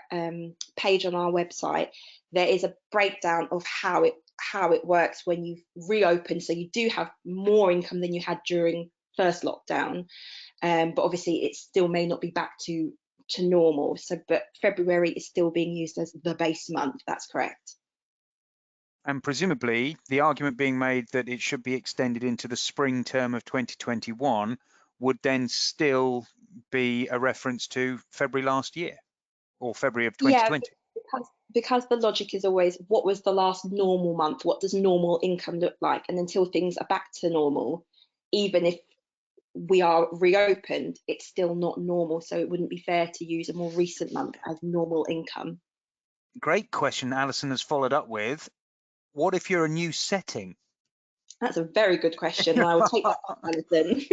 page on our website, there is a breakdown of how it works when you reopen. So you do have more income than you had during first lockdown, but obviously it still may not be back to normal. So, but February is still being used as the base month. That's correct. And presumably the argument being made that it should be extended into the spring term of 2021 would then still be a reference to February last year or February of 2020. Yeah, because the logic is always, what was the last normal month? What does normal income look like? And until things are back to normal, even if we are reopened, it's still not normal. So it wouldn't be fair to use a more recent month as normal income. Great question. Alison has followed up with, what if you're a new setting? That's a very good question, and I will take that up, Alison.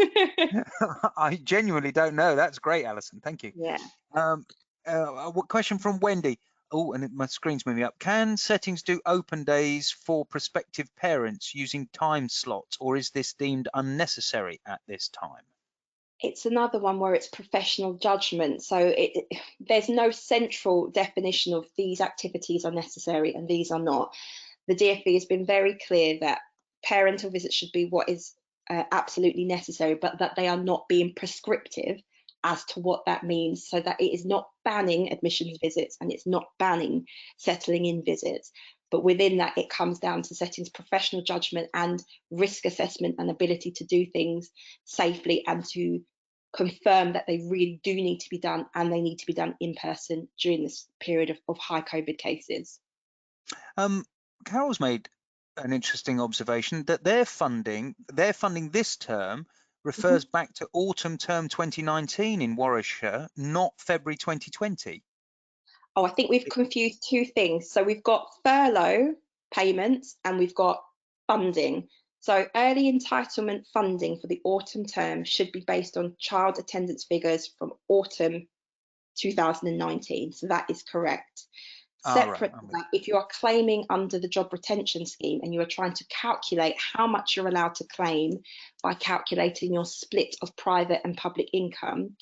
I genuinely don't know. That's great, Alison. Thank you. Yeah. Question from Wendy. Oh, and my screen's moving up. Can settings do open days for prospective parents using time slots, or is this deemed unnecessary at this time? It's another one where it's professional judgment. So there's no central definition of these activities are necessary and these are not. The DfE has been very clear that parental visits should be what is absolutely necessary, but that they are not being prescriptive as to what that means, so that it is not banning admissions visits and it's not banning settling in visits. But within that, it comes down to settings professional judgment and risk assessment and ability to do things safely and to confirm that they really do need to be done, and they need to be done in person during this period of high COVID cases. Carol's made an interesting observation that their funding this term refers back to autumn term 2019 in Warwickshire, not February 2020. Oh, I think we've confused two things. So we've got furlough payments and we've got funding. So early entitlement funding for the autumn term should be based on child attendance figures from autumn 2019. So that is correct. Separate to that, if you are claiming under the job retention scheme and you are trying to calculate how much you're allowed to claim by calculating your split of private and public income,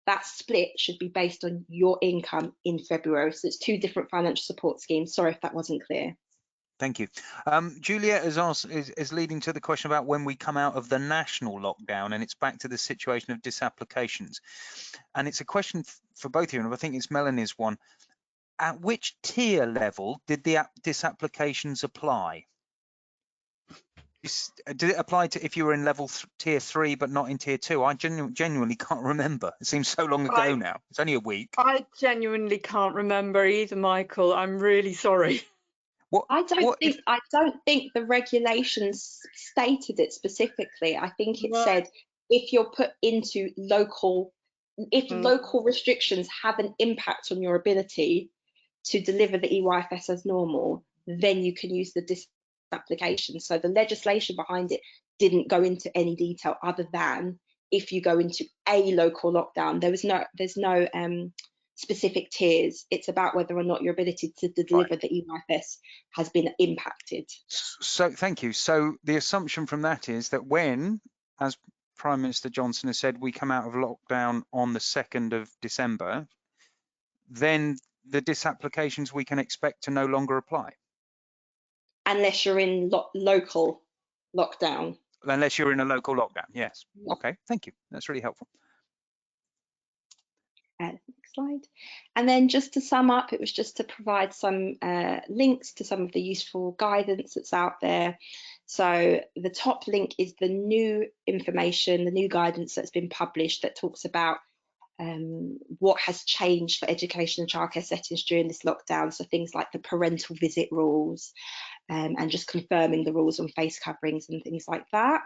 that split should be based on your income in February. So it's two different financial support schemes. Sorry if that wasn't clear. Thank you. Julia is leading to the question about when we come out of the national lockdown, and it's back to the situation of disapplications. And it's a question for both of you, and I think it's Melanie's one. At which tier level did the disapplications apply? Did it apply to if you were in level tier 3 but not in tier 2? I genuinely can't remember. It seems so long ago now. It's only a week. I genuinely can't remember either, Michael. I'm really sorry. I don't think the regulations stated it specifically. I think it said if you're put into local restrictions have an impact on your ability to deliver the EYFS as normal, then you can use the disapplication. So the legislation behind it didn't go into any detail other than if you go into a local lockdown. There's no specific tiers. It's about whether or not your ability to deliver the EYFS has been impacted. So thank you. So the assumption from that is that when, as Prime Minister Johnson has said, we come out of lockdown on the 2nd of December, then the disapplications we can expect to no longer apply. Unless you're in local lockdown. Unless you're in a local lockdown, yes. Okay, thank you. That's really helpful. Next Next slide. And then just to sum up, it was just to provide some links to some of the useful guidance that's out there. So the top link is the new information, the new guidance that's been published that talks about what has changed for education and childcare settings during this lockdown. So things like the parental visit rules and just confirming the rules on face coverings and things like that.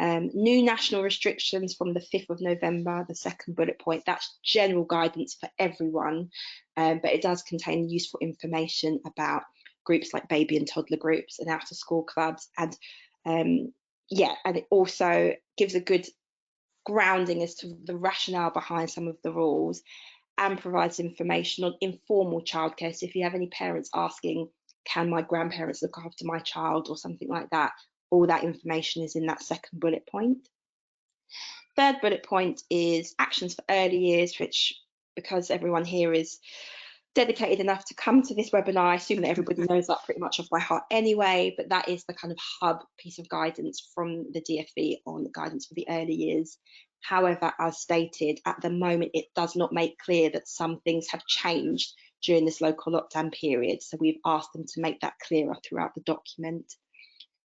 New national restrictions from the 5th of November, the second bullet point, that's general guidance for everyone, but it does contain useful information about groups like baby and toddler groups and after school clubs. And yeah, and it also gives a good grounding as to the rationale behind some of the rules and provides information on informal childcare. So if you have any parents asking, can my grandparents look after my child or something like that, all that information is in that second bullet point. Third bullet point is actions for early years, which, because everyone here is dedicated enough to come to this webinar, I assume that everybody knows that pretty much off by heart anyway, but that is the kind of hub piece of guidance from the DfE on guidance for the early years. However, as stated, at the moment, it does not make clear that some things have changed during this local lockdown period. So we've asked them to make that clearer throughout the document.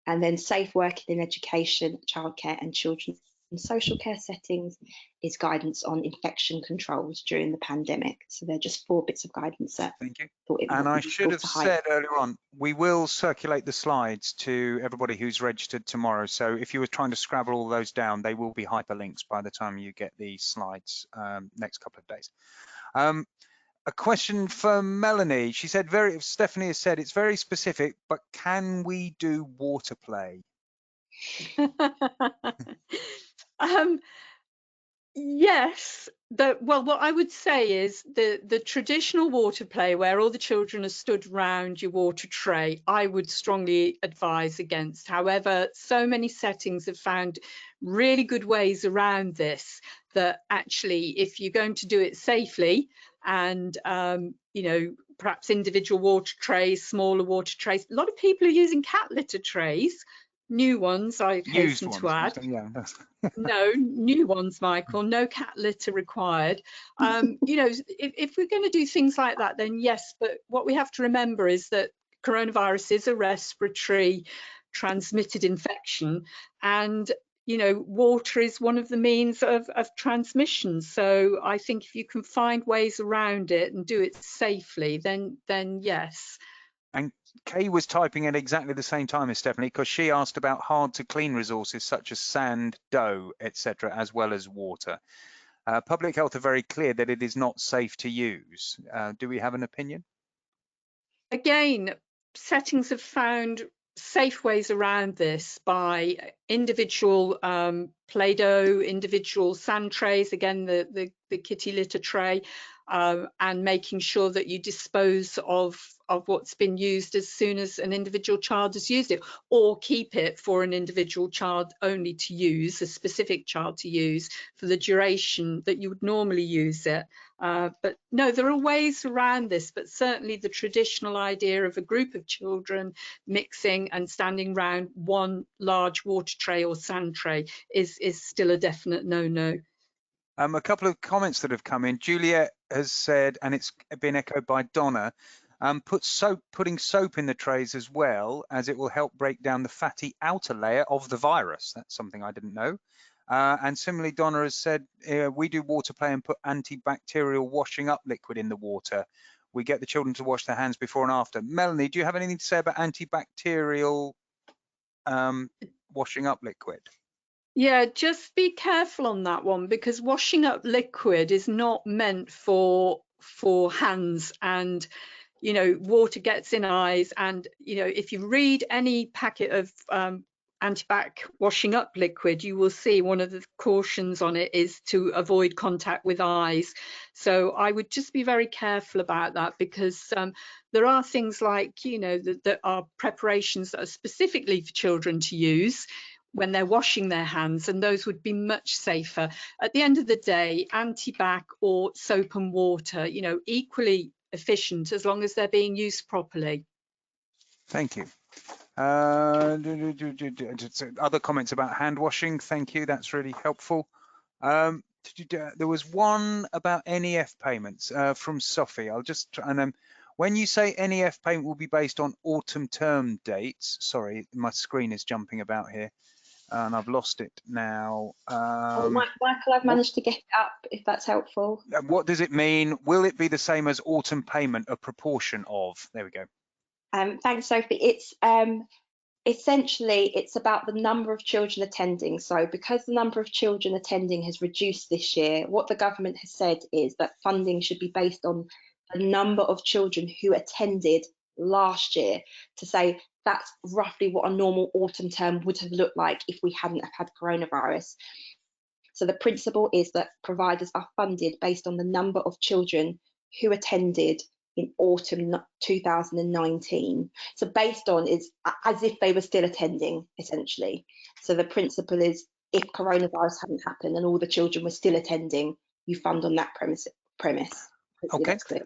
And then safe working in education, childcare and children and social care settings is guidance on infection controls during the pandemic. So they're just 4 bits of guidance that Thank you. thought it And I should have to said earlier on, we will circulate the slides to everybody who's registered tomorrow. So if you were trying to scrabble all those down, they will be hyperlinks by the time you get the slides next couple of days. A question for Melanie. She said, Stephanie has said, it's very specific, but can we do water play? Yes. Well, what I would say is the traditional water play where all the children are stood round your water tray, I would strongly advise against. However, so many settings have found really good ways around this that actually, if you're going to do it safely and, you know, perhaps individual water trays, smaller water trays, a lot of people are using cat litter trays. New ones, I hasten to add. Yeah. No, new ones, Michael, no cat litter required. You know, if we're going to do things like that, then yes, but what we have to remember is that coronavirus is a respiratory transmitted infection, and you know, water is one of the means of transmission. So I think if you can find ways around it and do it safely, then yes. And Kay was typing at exactly the same time as Stephanie, because she asked about hard to clean resources such as sand, dough, etc., as well as water. Public Health are very clear that it is not safe to use. Do we have an opinion? Again, settings have found safe ways around this by individual Play-Doh, individual sand trays, again, the kitty litter tray, and making sure that you dispose of what's been used as soon as an individual child has used it, or keep it for an individual child only to use, a specific child to use for the duration that you would normally use it. But no, there are ways around this, but certainly the traditional idea of a group of children mixing and standing round one large water tray or sand tray is still a definite no-no. A couple of comments that have come in. Juliet has said, and it's been echoed by Donna, putting soap in the trays as well, as it will help break down the fatty outer layer of the virus. That's something I didn't know. And similarly, Donna has said, we do water play and put antibacterial washing up liquid in the water. We get the children to wash their hands before and after. Melanie, do you have anything to say about antibacterial washing up liquid? Yeah, just be careful on that one, because washing up liquid is not meant for hands, and you know, water gets in eyes, and you know, if you read any packet of antibac washing up liquid, you will see one of the cautions on it is to avoid contact with eyes. So I would just be very careful about that, because there are things like, you know, that are preparations that are specifically for children to use when they're washing their hands, and those would be much safer. At the end of the day, antibac or soap and water, you know, equally efficient as long as they're being used properly. Thank you. Other comments about hand washing. Thank you. That's really helpful. There was one about NEF payments from Sophie. I'll just try, and when you say NEF payment will be based on autumn term dates, sorry, my screen is jumping about here and I've lost it now. Michael, I've managed to get it up, if that's helpful. What does it mean? Will it be the same as autumn payment, a proportion of? There we go. Thanks, Sophie. It's essentially, it's about the number of children attending. So because the number of children attending has reduced this year, what the government has said is that funding should be based on the number of children who attended last year, to say that's roughly what a normal autumn term would have looked like if we hadn't have had coronavirus. So the principle is that providers are funded based on the number of children who attended in autumn 2019. So based on is as if they were still attending, essentially. So the principle is, if coronavirus hadn't happened and all the children were still attending, you fund on that premise. Hopefully Okay. that's clear.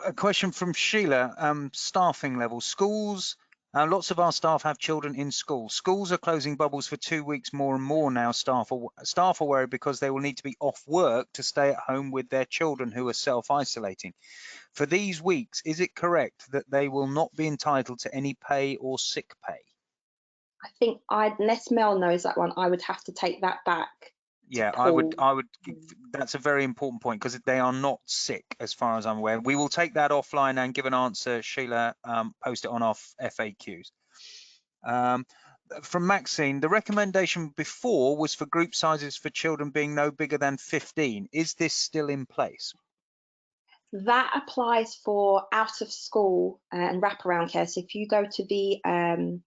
A question from Sheila, staffing levels. Schools, lots of our staff have children in school. Schools are closing bubbles for 2 weeks more and more now. Staff are worried because they will need to be off work to stay at home with their children who are self-isolating. For these weeks, is it correct that they will not be entitled to any pay or sick pay? I think unless Mel knows that one, I would have to take that back. Yeah, I would. That's a very important point, because they are not sick, as far as I'm aware. We will take that offline and give an answer, Sheila. Post it on our FAQs. From Maxine, the recommendation before was for group sizes for children being no bigger than 15. Is this still in place? That applies for out of school and wraparound care. So if you go to the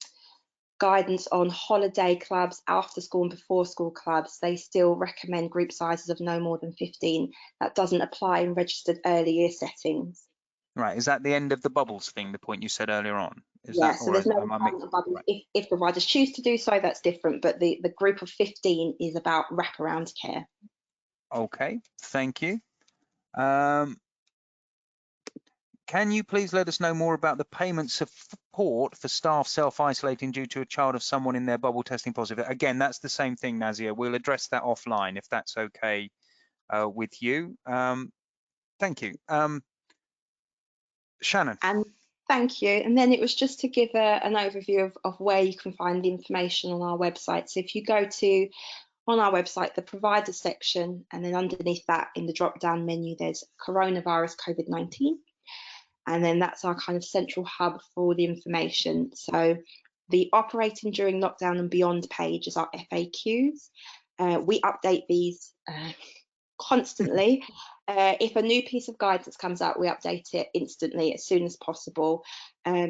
guidance on holiday clubs, after school and before school clubs, they still recommend group sizes of no more than 15. That doesn't apply in registered early year settings. Right, is that the end of the bubbles thing, the point you said earlier on? So there's no bubbles. Right. If providers choose to do so, that's different, but the group of 15 is about wraparound care. Okay, thank you. Can you please let us know more about the payment support for staff self-isolating due to a child of someone in their bubble testing positive? Again, that's the same thing, Nazia. We'll address that offline if that's okay with you. Thank you. Shannon. And thank you. And then it was just to give an overview of where you can find the information on our website. So if you go to, on our website, the provider section, and then underneath that in the drop-down menu, there's coronavirus COVID-19. And then that's our kind of central hub for all the information. So the operating during lockdown and beyond page is our FAQs. We update these constantly. If a new piece of guidance comes out, we update it instantly as soon as possible.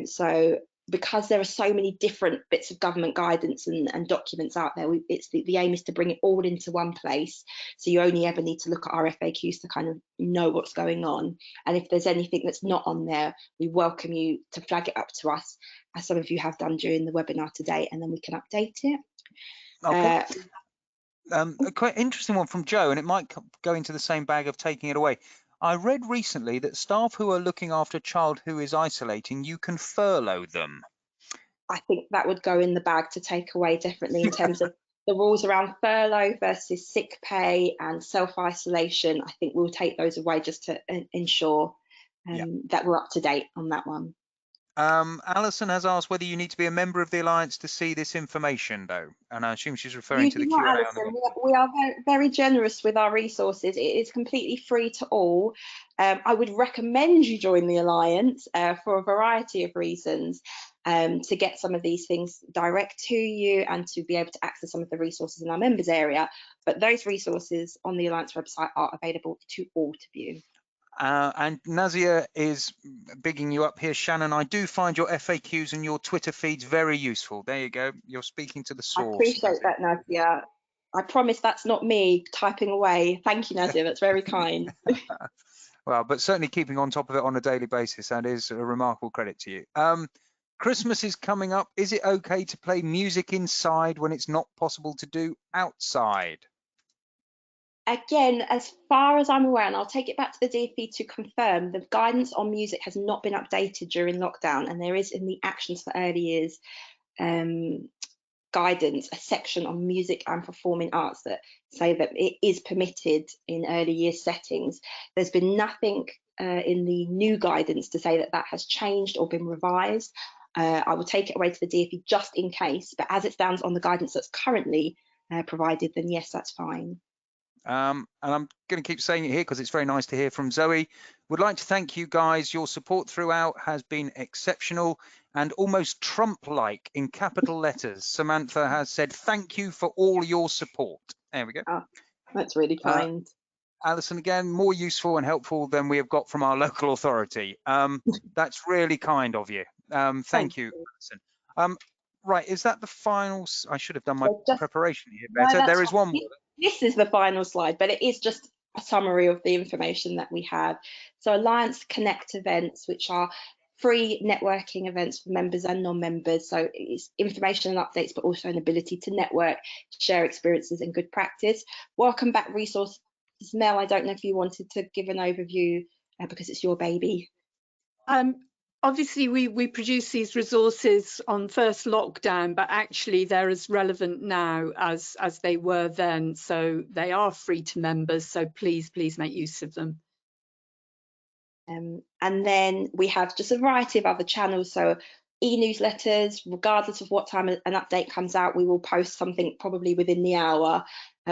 So because there are so many different bits of government guidance and documents out there, the aim is to bring it all into one place. So you only ever need to look at our FAQs to kind of know what's going on. And if there's anything that's not on there, we welcome you to flag it up to us, as some of you have done during the webinar today, and then we can update it. Okay. A quite interesting one from Joe, and it might go into the same bag of taking it away. I read recently that staff who are looking after a child who is isolating, you can furlough them. I think that would go in the bag to take away, definitely, in terms of the rules around furlough versus sick pay and self-isolation. I think we'll take those away just to ensure that we're up to date on that one. Alison has asked whether you need to be a member of the Alliance to see this information, though, and I assume she's referring to the Q&A. Alison, we are very generous with our resources. It is completely free to all. I would recommend you join the Alliance for a variety of reasons, to get some of these things direct to you and to be able to access some of the resources in our members area. But those resources on the Alliance website are available to all to view. And Nazia is bigging you up here, Shannon. I do find your FAQs and your Twitter feeds very useful. There you go. You're speaking to the source. I appreciate that, Nazia. I promise that's not me typing away. Thank you, Nazia. That's very kind. Well, but certainly keeping on top of it on a daily basis, that is a remarkable credit to you. Christmas is coming up. Is it okay to play music inside when it's not possible to do outside? Again, as far as I'm aware, and I'll take it back to the DfE to confirm, the guidance on music has not been updated during lockdown, and there is in the actions for early years guidance, a section on music and performing arts that say that it is permitted in early years settings. There's been nothing in the new guidance to say that that has changed or been revised. I will take it away to the DfE just in case, but as it stands on the guidance that's currently provided, then yes, that's fine. And I'm going to keep saying it here because it's very nice to hear from Zoe. Would like to thank you guys. Your support throughout has been exceptional and almost Trump-like in capital letters. Samantha has said, thank you for all your support. There we go. Oh, that's really kind. Alison, again, more useful and helpful than we have got from our local authority. That's really kind of you. Thank you, Alison. Right, is that the final? I should have done my preparation here better. No, there is one more. This is the final slide, but it is just a summary of the information that we have. So Alliance Connect events, which are free networking events for members and non-members. So it's information and updates, but also an ability to network, share experiences and good practice. Welcome back resources. Mel, I don't know if you wanted to give an overview because it's your baby. Obviously, we produce these resources on first lockdown, but actually they're as relevant now as they were then. So they are free to members. So please make use of them. And then we have just a variety of other channels. So e-newsletters, regardless of what time an update comes out, we will post something probably within the hour,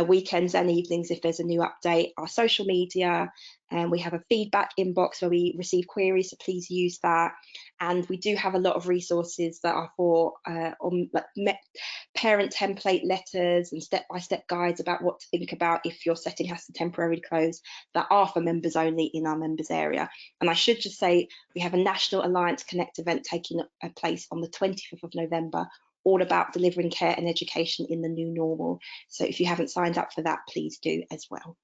weekends and evenings if there's a new update. Our social media, and we have a feedback inbox where we receive queries, so please use that. And we do have a lot of resources that are for parent template letters and step-by-step guides about what to think about if your setting has to temporarily close, that are for members only in our members area. And I should just say we have a National Alliance Connect event taking place on the 25th of November, all about delivering care and education in the new normal. So if you haven't signed up for that, please do as well.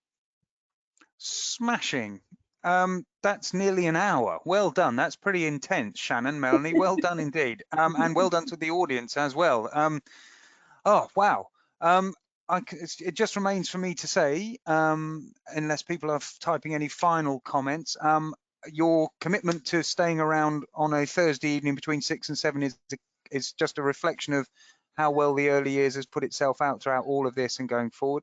Smashing. That's nearly an hour. Well done. That's pretty intense, Shannon, Melanie. Well done indeed. And well done to the audience as well. Oh, wow. It just remains for me to say, unless people are typing any final comments, your commitment to staying around on a Thursday evening between 6 and 7 is just a reflection of how well the early years has put itself out throughout all of this and going forward.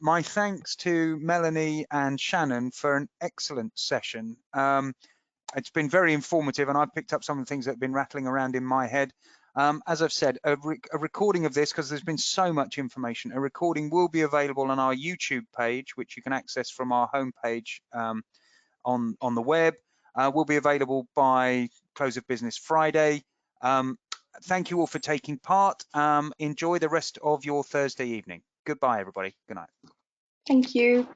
My thanks to Melanie and Shannon for an excellent session. It's been very informative and I've picked up some of the things that have been rattling around in my head. As I've said, a recording of this, because there's been so much information, a recording will be available on our YouTube page, which you can access from our homepage on the web. Will be available by close of business Friday. Thank you all for taking part. Enjoy the rest of your Thursday evening. Goodbye, everybody. Good night. Thank you.